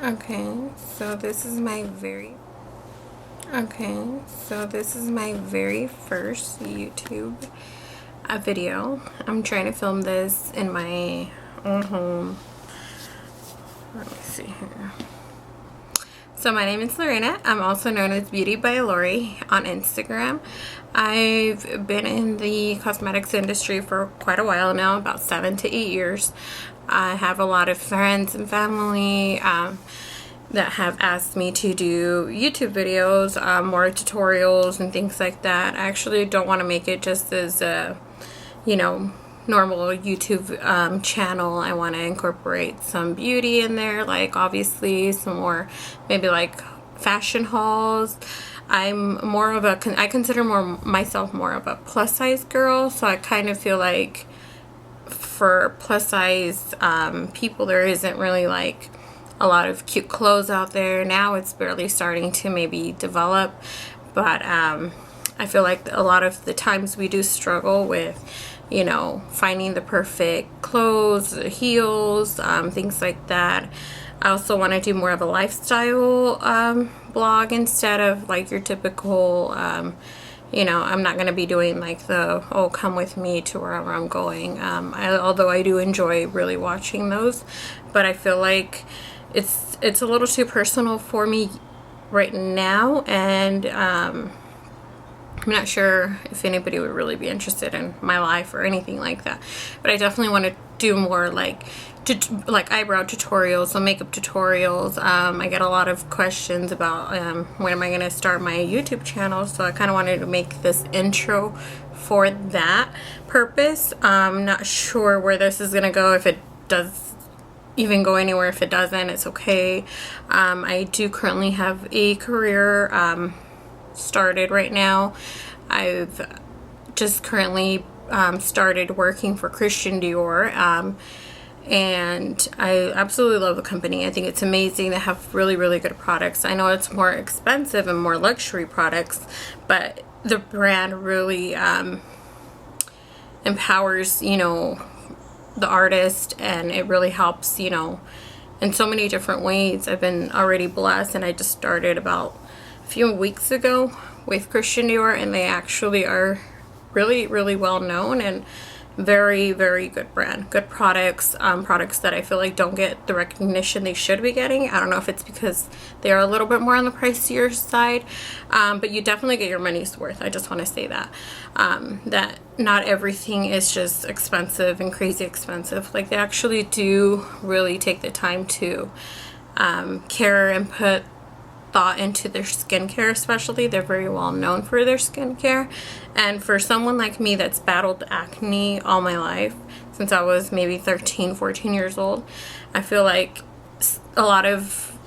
Okay, so this is my very first YouTube video. I'm trying to film this in my own home. Let me see here. So my name is Lorena. I'm also known as BeautyByLore on Instagram. I've been in the cosmetics industry for quite a while now, about 7 to 8 years. I have a lot of friends and family that have asked me to do YouTube videos, more tutorials and things like that. I actually don't want to make it just as a, normal YouTube channel. I want to incorporate some beauty in there, like obviously some more, maybe like fashion hauls. I'm more of a, I consider myself more of a plus size girl, so I kind of feel like for plus size people, there isn't really like a lot of cute clothes out there. Now it's barely starting to maybe develop, but I feel like a lot of the times we do struggle with, finding the perfect clothes, heels, things like that. I also want to do more of a lifestyle blog instead of like your typical, I'm not going to be doing like the, oh, come with me to wherever I'm going. Although I do enjoy really watching those, but I feel like it's a little too personal for me right now, and I'm not sure if anybody would really be interested in my life or anything like that, but I definitely want to do more like eyebrow tutorials, and makeup tutorials. I get a lot of questions about when am I going to start my YouTube channel, so I kind of wanted to make this intro for that purpose. I'm not sure where this is going to go, if it does even go anywhere. If it doesn't, it's okay. I do currently have a career started right now. I've just currently started working for Christian Dior, and I absolutely love the company. I think it's amazing. They have really, really good products. I know it's more expensive and more luxury products, but the brand really empowers, the artist, and it really helps, in so many different ways. I've been already blessed, and I just started about a few weeks ago with Christian Dior, and they actually are really, really well known and very, very good brand, good products, products that I feel like don't get the recognition they should be getting. I don't know if it's because they are a little bit more on the pricier side, but you definitely get your money's worth. I just want to say that that not everything is just expensive and crazy expensive. Like, they actually do really take the time to care and put thought into their skincare. Especially, they're very well known for their skincare, and for someone like me that's battled acne all my life, since I was maybe 13-14 years old, I feel like a lot of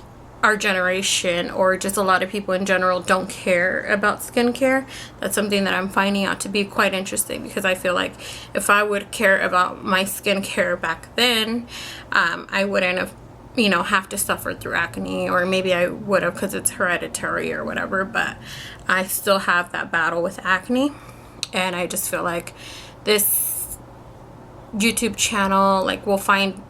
our generation, or just a lot of people in general, don't care about skincare. That's something that I'm finding out to be quite interesting, because I feel like if I would care about my skincare back then, I wouldn't have have to suffer through acne, or maybe I would have because it's hereditary or whatever, but I still have that battle with acne. And I just feel like this YouTube channel, like, we'll find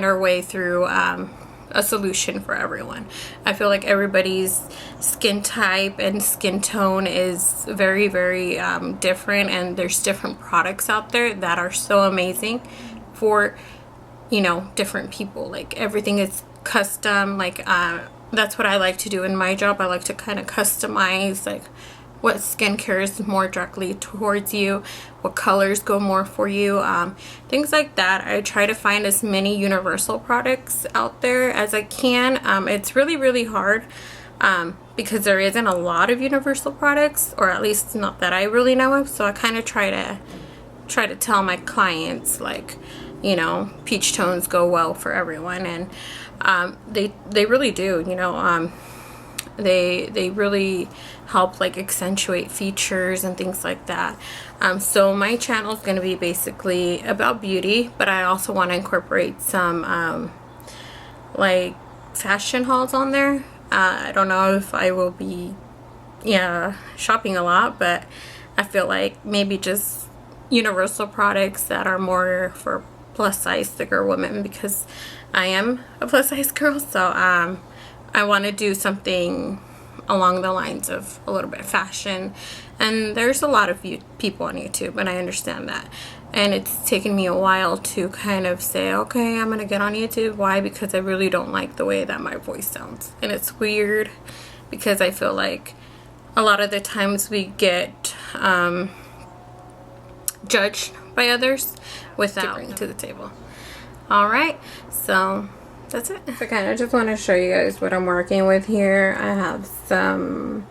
our way through a solution for everyone. I feel like everybody's skin type and skin tone is very, very different, and there's different products out there that are so amazing for different people. Like, everything is custom. Like, that's what I like to do in my job. I like to kind of customize, like, what skincare is more directly towards you, what colors go more for you, things like that. I try to find as many universal products out there as I can. It's really, really hard because there isn't a lot of universal products, or at least not that I really know of. So I kind of try to tell my clients, like, peach tones go well for everyone, and they really do. They really help, like, accentuate features and things like that. So my channel is going to be basically about beauty, but I also want to incorporate some like fashion hauls on there. I don't know if I will be shopping a lot, but I feel like maybe just universal products that are more for plus size, thicker women, because I am a plus size girl. So I want to do something along the lines of a little bit of fashion, and there's a lot of people on YouTube, and I understand that, and it's taken me a while to kind of say, okay, I'm gonna get on YouTube. Why? Because I really don't like the way that my voice sounds, and it's weird because I feel like a lot of the times we get judged by others without bringing to the table. All right, so that's it. So kind of just want to show you guys what I'm working with here. I have some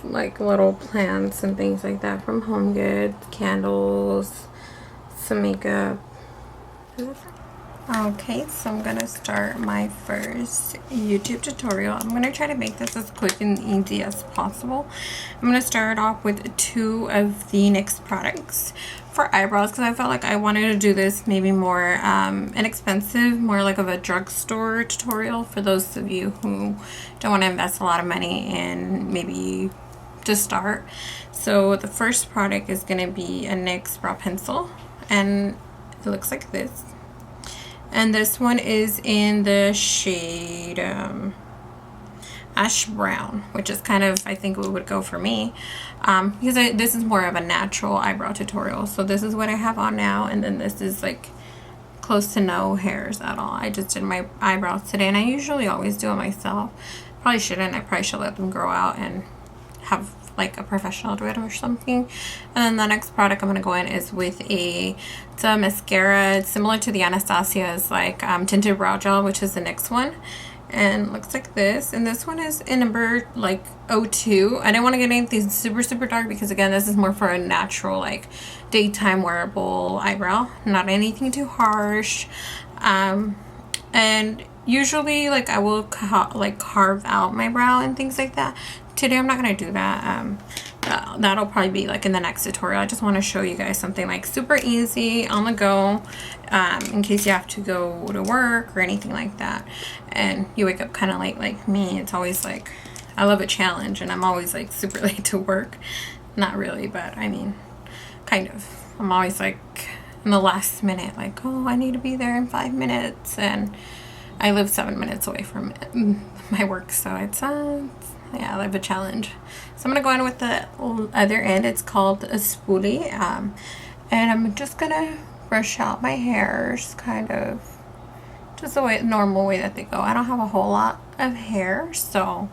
like little plants and things like that from Home Goods, candles, some makeup. Okay, so I'm gonna start my first YouTube tutorial. I'm gonna try to make this as quick and easy as possible. I'm gonna start off with 2 of the NYX products for eyebrows because I felt like I wanted to do this maybe more inexpensive, more like of a drugstore tutorial for those of you who don't want to invest a lot of money in maybe to start. So the first product is gonna be a NYX brow pencil, and it looks like this. And this one is in the shade ash brown, which is kind of, I think, what would go for me, because this is more of a natural eyebrow tutorial. So this is what I have on now, and then this is like close to no hairs at all. I just did my eyebrows today, and I usually always do it myself. Probably shouldn't. I probably should let them grow out and have like a professional do it or something. And then the next product I'm going to go in is with it's a mascara. It's similar to the Anastasia's like tinted brow gel, which is the NYX one, and looks like this. And this one is in number like 02. I didn't want to get anything super dark because again, this is more for a natural like daytime wearable eyebrow, not anything too harsh. And usually like I will carve out my brow and things like that. Today I'm not going to do that. That'll probably be like in the next tutorial. I just want to show you guys something like super easy on the go, in case you have to go to work or anything like that and you wake up kind of late like me. It's always like, I love a challenge, and I'm always like super late to work. Not really, but I mean kind of. I'm always like in the last minute like, oh, I need to be there in 5 minutes, and I live 7 minutes away from my work, so it's yeah, I have a challenge. So I'm going to go in with the other end. It's called a spoolie. And I'm just going to brush out my hairs, kind of just the normal way that they go. I don't have a whole lot of hair, so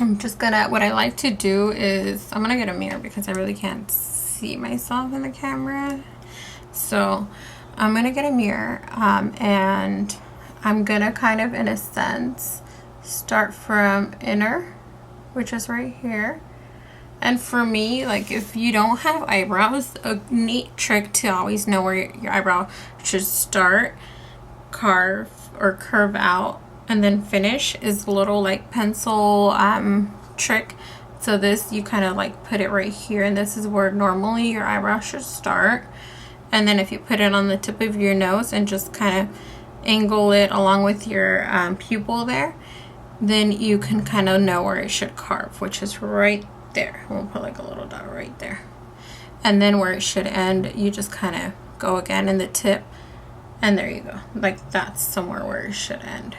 I'm just going to, what I like to do is, I'm going to get a mirror because I really can't see myself in the camera. So I'm going to get a mirror, and I'm going to kind of, in a sense, start from inner, which is right here. And for me, like if you don't have eyebrows, a neat trick to always know where your eyebrow should start, carve or curve out, and then finish is a little like pencil trick. So this, you kind of like put it right here, and this is where normally your eyebrow should start. And then if you put it on the tip of your nose and just kind of angle it along with your pupil there, then you can kind of know where it should carve, which is right there. We'll put like a little dot right there. And then where it should end, you just kind of go again in the tip, and there you go. Like that's somewhere where it should end.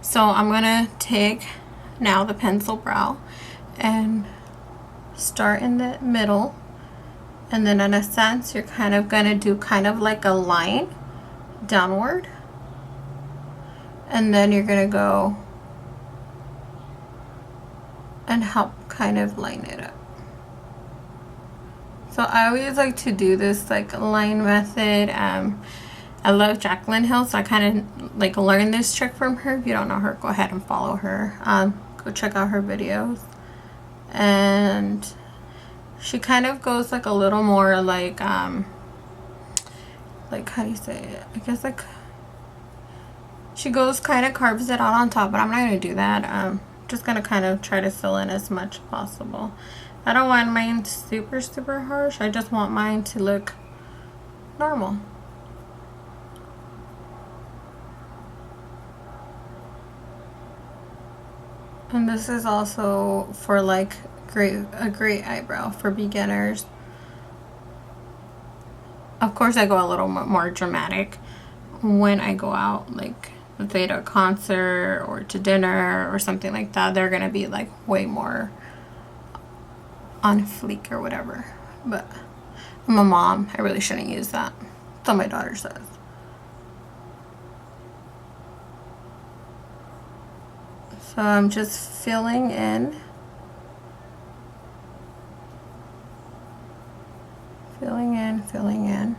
So I'm gonna take now the pencil brow and start in the middle, and then in a sense you're kind of gonna do kind of like a line downward, and then you're gonna go and help kind of line it up. So I always like to do this like line method. I love Jaclyn Hill, so I kind of like learned this trick from her. If you don't know her, go ahead and follow her. Go check out her videos. And she kind of goes like a little more like how do you say it? I guess like she goes kind of carves it out on top, but I'm not gonna do that. Just gonna kind of try to fill in as much as possible. I don't want mine super harsh. I just want mine to look normal. And this is also for like a great eyebrow for beginners. Of course I go a little more dramatic when I go out like let's say to a concert or to dinner or something like that, they're gonna be like way more on fleek or whatever. But I'm a mom, I really shouldn't use that. That's what my daughter says. So I'm just filling in. Filling in, filling in.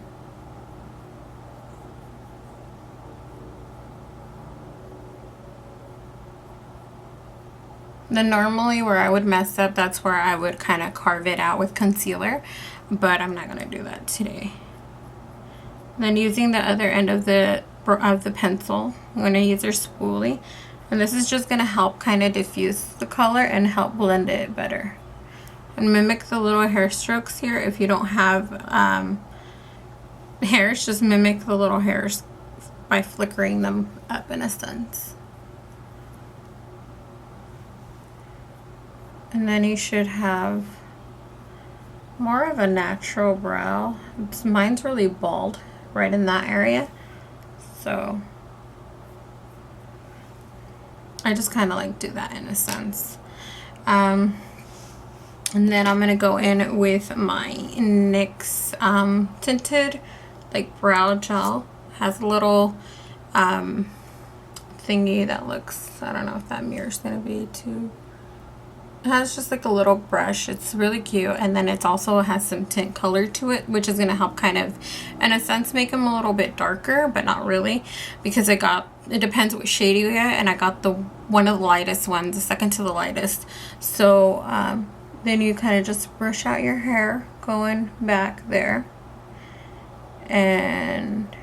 Then normally where I would mess up, that's where I would kind of carve it out with concealer, but I'm not going to do that today. Then using the other end of the pencil, I'm going to use our spoolie, and this is just going to help kind of diffuse the color and help blend it better. And mimic the little hair strokes here. If you don't have hairs, just mimic the little hairs by flickering them up in a sense. And then you should have more of a natural brow. Mine's really bald right in that area, so I just kind of like do that in a sense. And then I'm gonna go in with my NYX tinted like brow gel. Has a little thingy that looks, I don't know if that mirror's gonna be too. It has just like a little brush. It's really cute, and then it also has some tint color to it, which is going to help kind of, in a sense, make them a little bit darker, but not really, because it depends what shade you get, and I got one of the lightest ones, the second to the lightest. So then you kind of just brush out your hair going back there, and